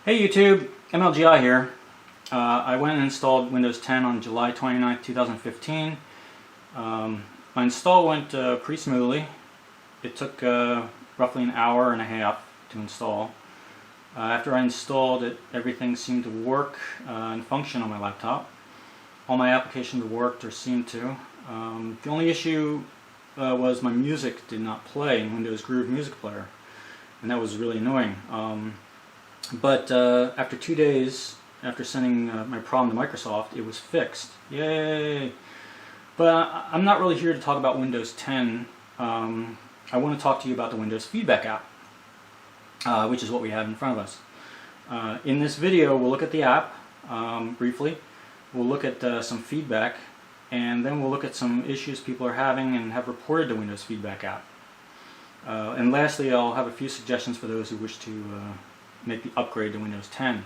Hey YouTube, MLGI here. I went and installed Windows 10 on July 29th, 2015. My install went pretty smoothly. It took roughly an hour and a half to install. After I installed it, everything seemed to work and function on my laptop. All my applications worked or seemed to. The only issue was my music did not play in Windows Groove Music Player, and that was really annoying. But after 2 days, after sending my problem to Microsoft, it was fixed. Yay! But I'm not really here to talk about Windows 10. I want to talk to you about the Windows Feedback app, which is what we have in front of us. In this video, we'll look at the app briefly. We'll look at some feedback, and then we'll look at some issues people are having and have reported to Windows Feedback app. And lastly, I'll have a few suggestions for those who wish to make the upgrade to Windows 10.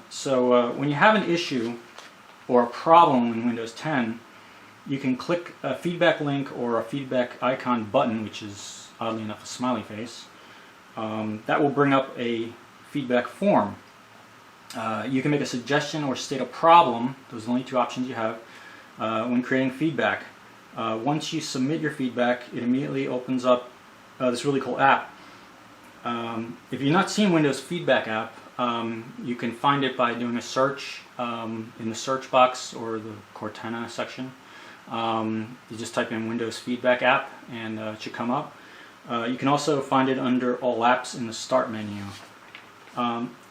So when you have an issue or a problem in Windows 10, you can click a feedback link or a feedback icon button, which is oddly enough a smiley face. That will bring up a feedback form. You can make a suggestion or state a problem. Those are the only two options you have when creating feedback. Once you submit your feedback, it immediately opens up this really cool app. If you're not seeing Windows Feedback app, you can find it by doing a search in the search box or the Cortana section. You just type in Windows Feedback app and it should come up. You can also find it under All Apps in the Start menu.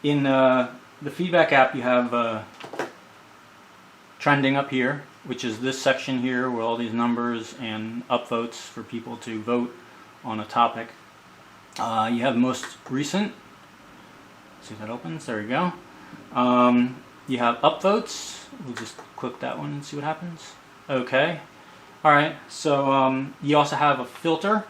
In the Feedback app, you have trending up here, which is this section here with all these numbers and upvotes for people to vote on a topic. You have most recent. See if that opens. There we go. You have upvotes. We'll just click that one and see what happens. Okay. Alright, so you also have a filter.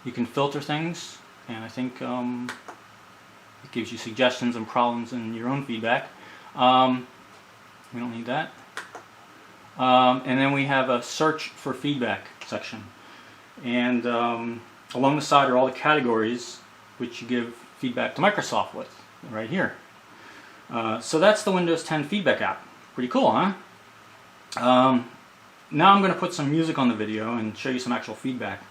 You can filter things, and I think it gives you suggestions and problems in your own feedback. We don't need that. And then we have a search for feedback section. And along the side are all the categories which you give feedback to Microsoft with, right here. So that's the Windows 10 Feedback app. Pretty cool, huh? Now I'm going to put some music on the video and show you some actual feedback.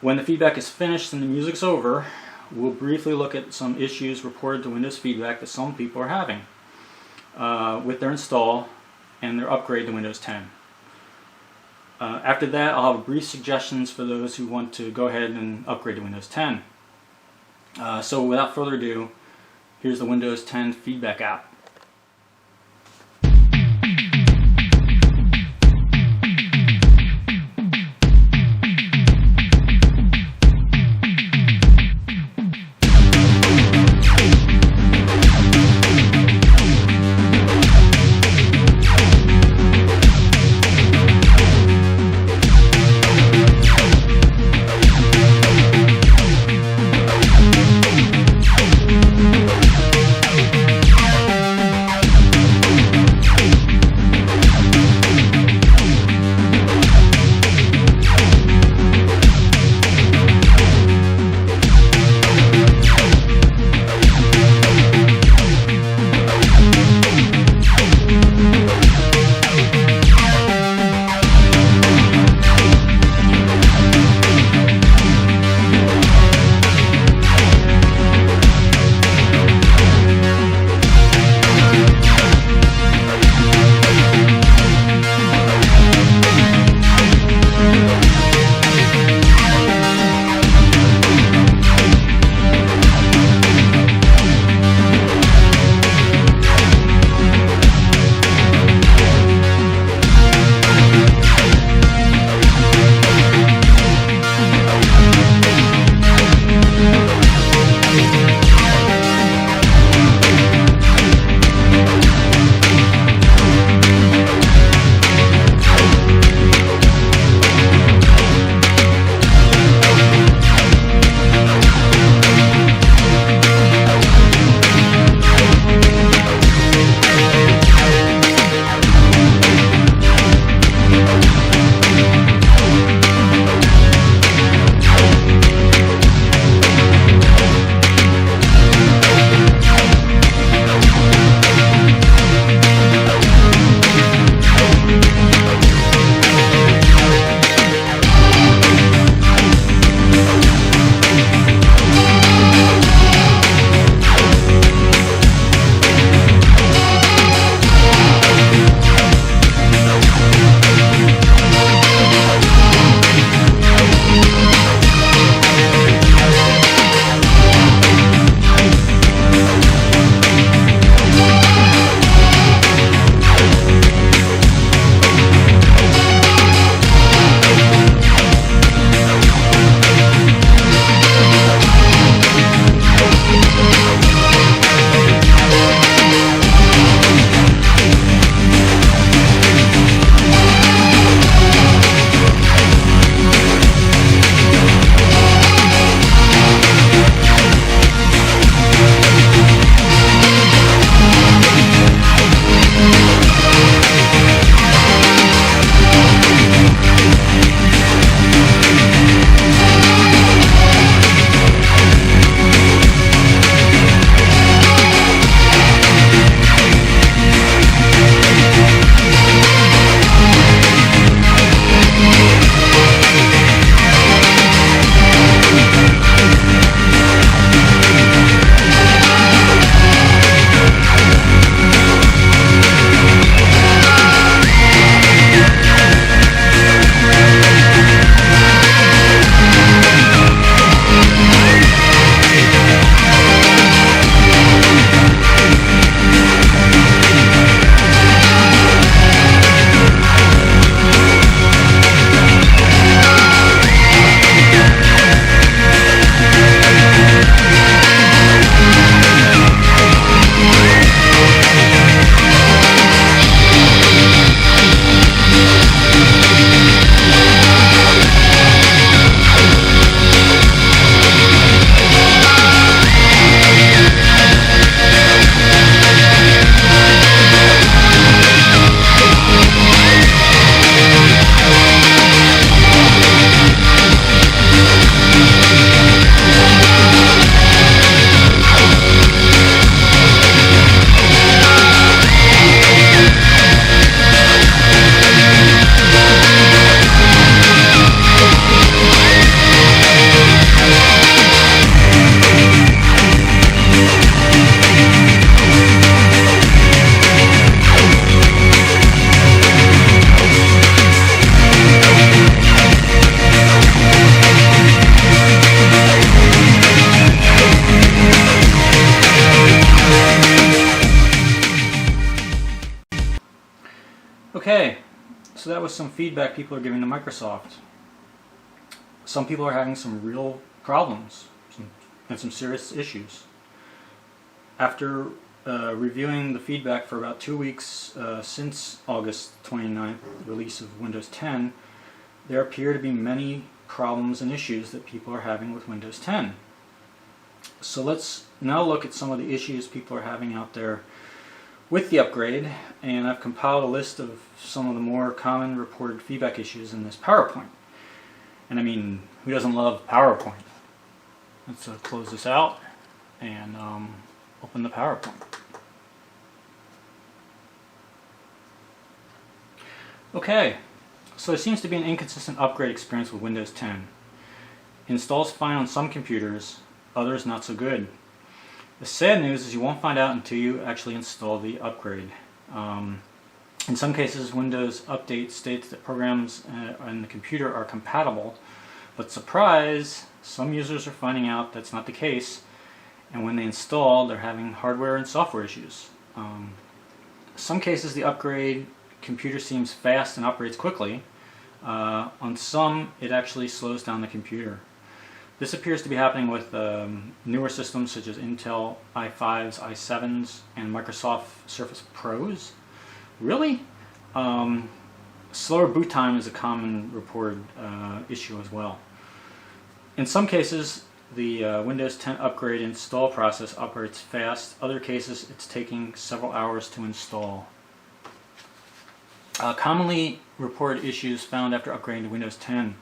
When the feedback is finished and the music's over, we'll briefly look at some issues reported to Windows Feedback that some people are having with their install and their upgrade to Windows 10. After that, I'll have brief suggestions for those who want to go ahead and upgrade to Windows 10. So without further ado, here's the Windows 10 Feedback app. Okay, so that was some feedback people are giving to Microsoft. Some people are having some real problems and some serious issues. After reviewing the feedback for about 2 weeks since August 29th, the release of Windows 10, there appear to be many problems and issues that people are having with Windows 10. So let's now look at some of the issues people are having out there with the upgrade, and I've compiled a list of some of the more common reported feedback issues in this PowerPoint. And I mean, who doesn't love PowerPoint? Let's close this out and open the PowerPoint. Okay, so there seems to be an inconsistent upgrade experience with Windows 10. Installs fine on some computers, others not so good. The sad news is you won't find out until you actually install the upgrade. In some cases, Windows Update states that programs on the computer are compatible, but surprise, some users are finding out that's not the case, and when they install, they're having hardware and software issues. Some cases, the upgrade computer seems fast and operates quickly. On some, it actually slows down the computer. This appears to be happening with newer systems such as Intel i5s, i7s, and Microsoft Surface Pros. Really? Slower boot time is a common reported issue as well. In some cases, the Windows 10 upgrade install process operates fast. Other cases, it's taking several hours to install. Commonly reported issues found after upgrading to Windows 10.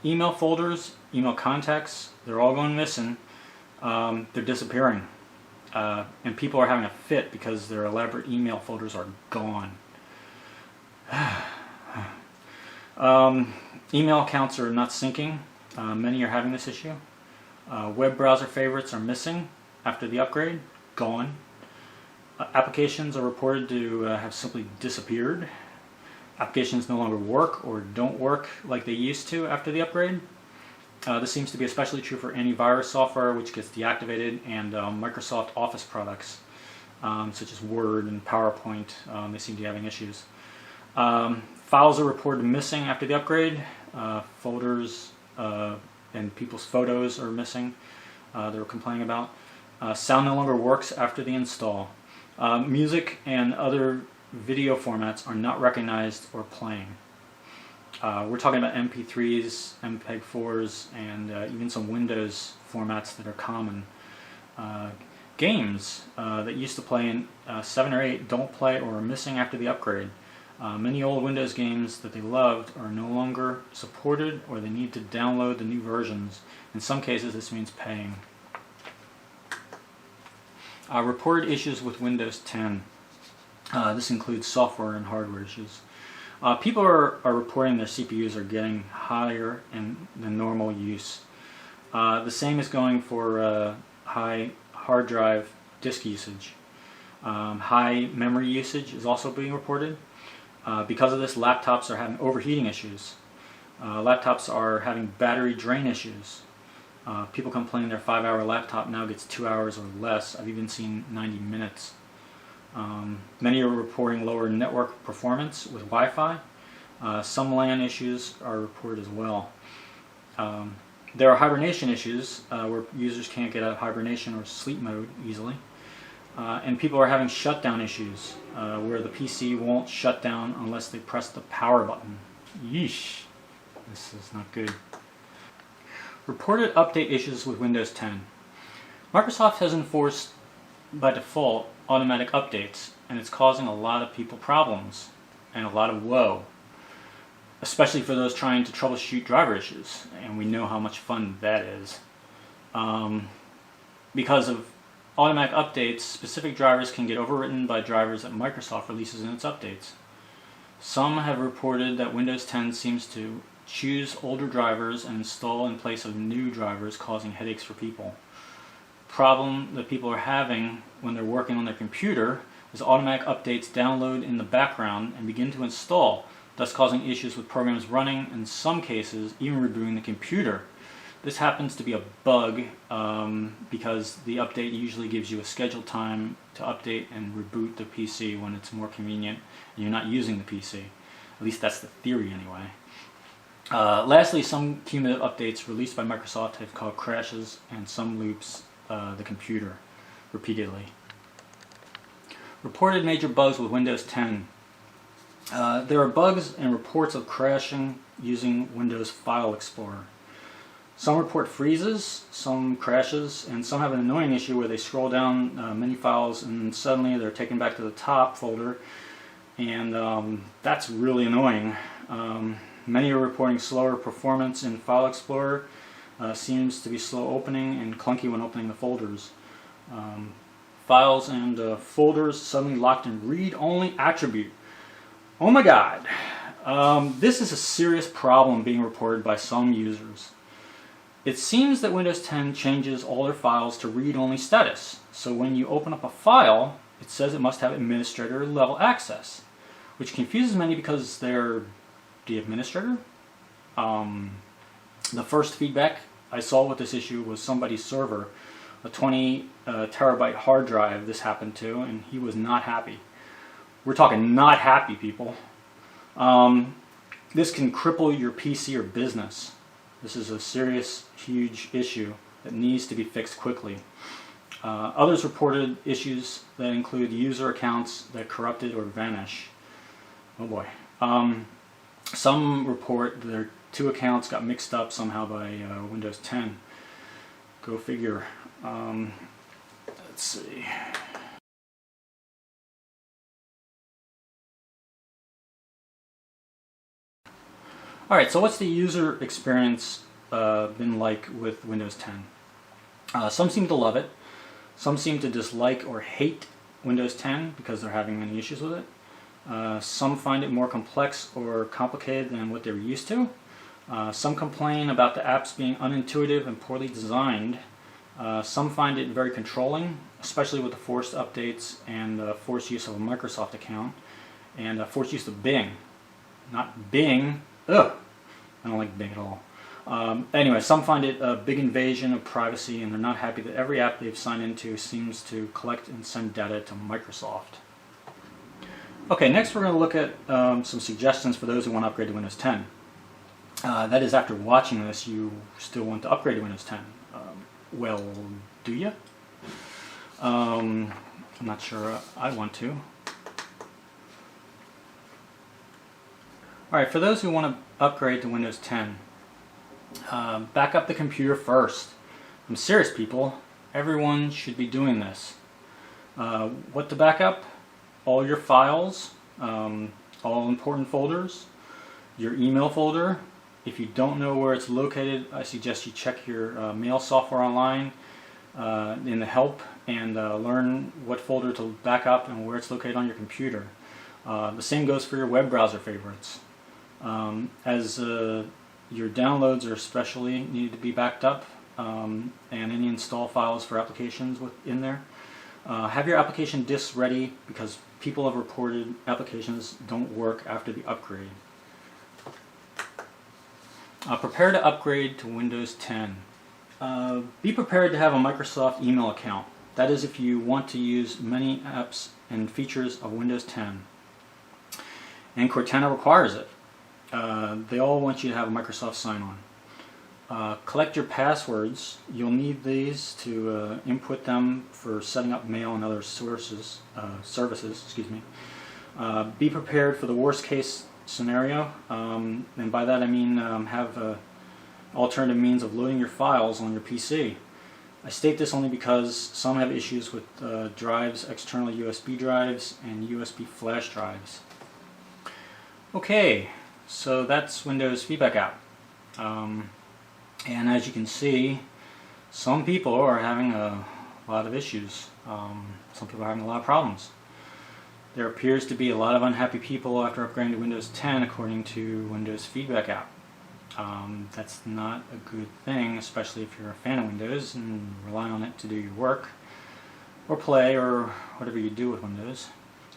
Email folders, email contacts, they're all going missing. They're disappearing. And people are having a fit because their elaborate email folders are gone. Email accounts are not syncing. Many are having this issue. Web browser favorites are missing after the upgrade, gone. Applications are reported to have simply disappeared. Applications no longer work or don't work like they used to after the upgrade. This seems to be especially true for antivirus software, which gets deactivated, and Microsoft Office products, such as Word and PowerPoint. They seem to be having issues. Files are reported missing after the upgrade. Folders and people's photos are missing. They were complaining about. Sound no longer works after the install. Music and other video formats are not recognized or playing. We're talking about MP3s, MPEG-4s, and even some Windows formats that are common. Games that used to play in 7 or 8 don't play or are missing after the upgrade. Many old Windows games that they loved are no longer supported, or they need to download the new versions. In some cases, this means paying. Reported issues with Windows 10. This includes software and hardware issues. People are reporting their CPUs are getting higher than normal use. The same is going for high hard drive disk usage. High memory usage is also being reported. Because of this, laptops are having overheating issues. Laptops are having battery drain issues. People complain their 5-hour laptop now gets 2 hours or less. I've even seen 90 minutes. Many are reporting lower network performance with Wi-Fi. Some LAN issues are reported as well. There are hibernation issues where users can't get out of hibernation or sleep mode easily. And people are having shutdown issues where the PC won't shut down unless they press the power button. Yeesh. This is not good. Reported update issues with Windows 10. Microsoft has enforced by default automatic updates, and it's causing a lot of people problems and a lot of woe, especially for those trying to troubleshoot driver issues, and we know how much fun that is. Because of automatic updates, specific drivers can get overwritten by drivers that Microsoft releases in its updates. Some have reported that Windows 10 seems to choose older drivers and install in place of new drivers, causing headaches for people. Problem that people are having when they're working on their computer is automatic updates download in the background and begin to install, thus causing issues with programs running, in some cases even rebooting the computer. This happens to be a bug because the update usually gives you a scheduled time to update and reboot the PC when it's more convenient and you're not using the PC. At least that's the theory anyway. Lastly, some cumulative updates released by Microsoft have caused crashes and some loops the computer repeatedly. Reported major bugs with Windows 10. There are bugs and reports of crashing using Windows File Explorer. Some report freezes, some crashes, and some have an annoying issue where they scroll down many files and suddenly they're taken back to the top folder, and that's really annoying. Many are reporting slower performance in File Explorer, seems to be slow opening and clunky when opening the folders. Files and folders suddenly locked in read-only attribute. Oh my god! This is a serious problem being reported by some users. It seems that Windows 10 changes all their files to read-only status, so when you open up a file, it says it must have administrator level access, which confuses many because they're the administrator. The first feedback I saw with this issue was somebody's server, a 20 terabyte hard drive this happened to, and he was not happy. We're talking not happy, people. This can cripple your PC or business. This is a serious, huge issue that needs to be fixed quickly. Others reported issues that include user accounts that corrupted or vanish. Oh boy. Some report their two accounts got mixed up somehow by Windows 10. Go figure. Let's see. Alright, so what's the user experience been like with Windows 10? Some seem to love it. Some seem to dislike or hate Windows 10 because they're having many issues with it. Some find it more complex or complicated than what they were used to. Some complain about the apps being unintuitive and poorly designed. Some find it very controlling, especially with the forced updates and forced use of a Microsoft account, and forced use of Bing. Not Bing. Ugh! I don't like Bing at all. Anyway, some find it a big invasion of privacy, and they're not happy that every app they've signed into seems to collect and send data to Microsoft. Okay, next we're going to look at some suggestions for those who want to upgrade to Windows 10. That is, after watching this, you still want to upgrade to Windows 10. Well, do you? I'm not sure I want to. Alright, for those who want to upgrade to Windows 10, back up the computer first. I'm serious, people. Everyone should be doing this. What to back up? All your files, all important folders, your email folder. If you don't know where it's located, I suggest you check your mail software online in the help and learn what folder to back up and where it's located on your computer. The same goes for your web browser favorites. As your downloads are especially need to be backed up, and any install files for applications in there. Have your application disks ready because people have reported applications don't work after the upgrade. Prepare to upgrade to Windows 10. Be prepared to have a Microsoft email account. That is, if you want to use many apps and features of Windows 10. And Cortana requires it. They all want you to have a Microsoft sign-on. Collect your passwords. You'll need these to input them for setting up mail and other services. Be prepared for the worst case scenario, and by that I mean have alternative means of loading your files on your PC. I state this only because some have issues with drives, external USB drives, and USB flash drives. Okay, so that's Windows Feedback app. And as you can see, some people are having a lot of issues. Some people are having a lot of problems. There appears to be a lot of unhappy people after upgrading to Windows 10 according to Windows Feedback app. That's not a good thing, especially if you're a fan of Windows and rely on it to do your work or play or whatever you do with Windows.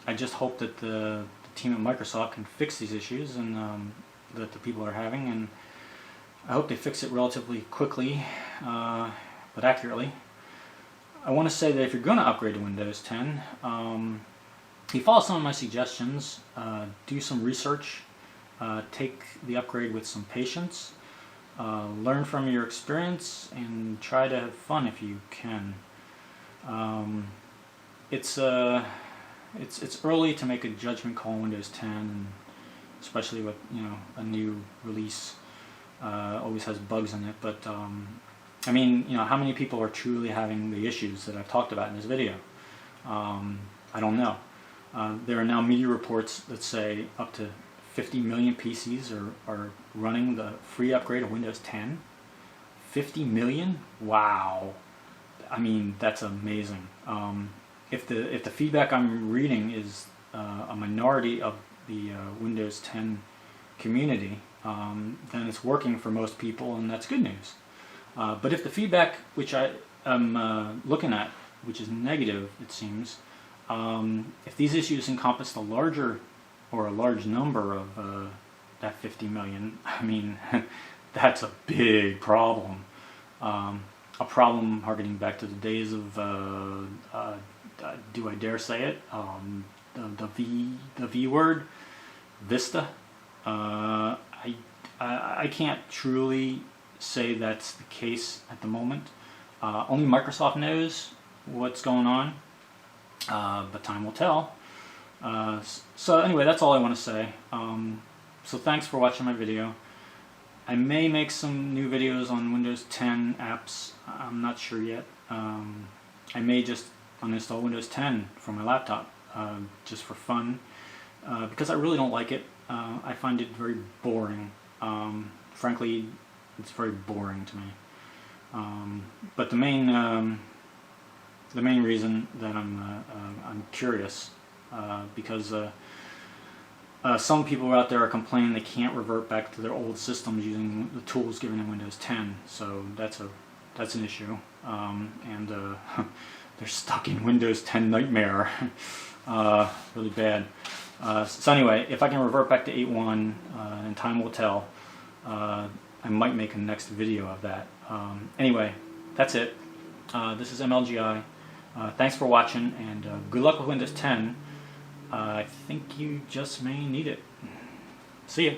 I just hope that the team at Microsoft can fix these issues and that the people are having, and I hope they fix it relatively quickly, but accurately. I want to say that if you're going to upgrade to Windows 10, you follow some of my suggestions, do some research, take the upgrade with some patience, learn from your experience, and try to have fun if you can. It's early to make a judgment call on Windows 10, and especially with a new release. Always has bugs in it, but I mean, how many people are truly having the issues that I've talked about in this video? I don't know. There are now media reports that say up to 50 million PCs are running the free upgrade of Windows 10. 50 million? Wow. I mean, that's amazing. If the feedback I'm reading is a minority of the Windows 10 community, then it's working for most people, and that's good news. But if the feedback which I am looking at, which is negative, it seems, if these issues encompass a large number of that 50 million, I mean, that's a big problem. A problem harkening back to the days of, do I dare say it, the V word, Vista. I can't truly say that's the case at the moment. Only Microsoft knows what's going on, but time will tell. So anyway, that's all I want to say. So thanks for watching my video. I may make some new videos on Windows 10 apps. I'm not sure yet. I may just uninstall Windows 10 from my laptop just for fun, because I really don't like it. I find it very boring. Frankly, it's very boring to me. But the main reason that I'm curious, because some people out there are complaining they can't revert back to their old systems using the tools given in Windows 10. So that's an issue, and they're stuck in Windows 10 nightmare, really bad. So anyway, if I can revert back to 8.1, and time will tell, I might make a next video of that. Anyway, that's it. This is MLGI. Thanks for watching, and good luck with Windows 10. I think you just may need it. See ya.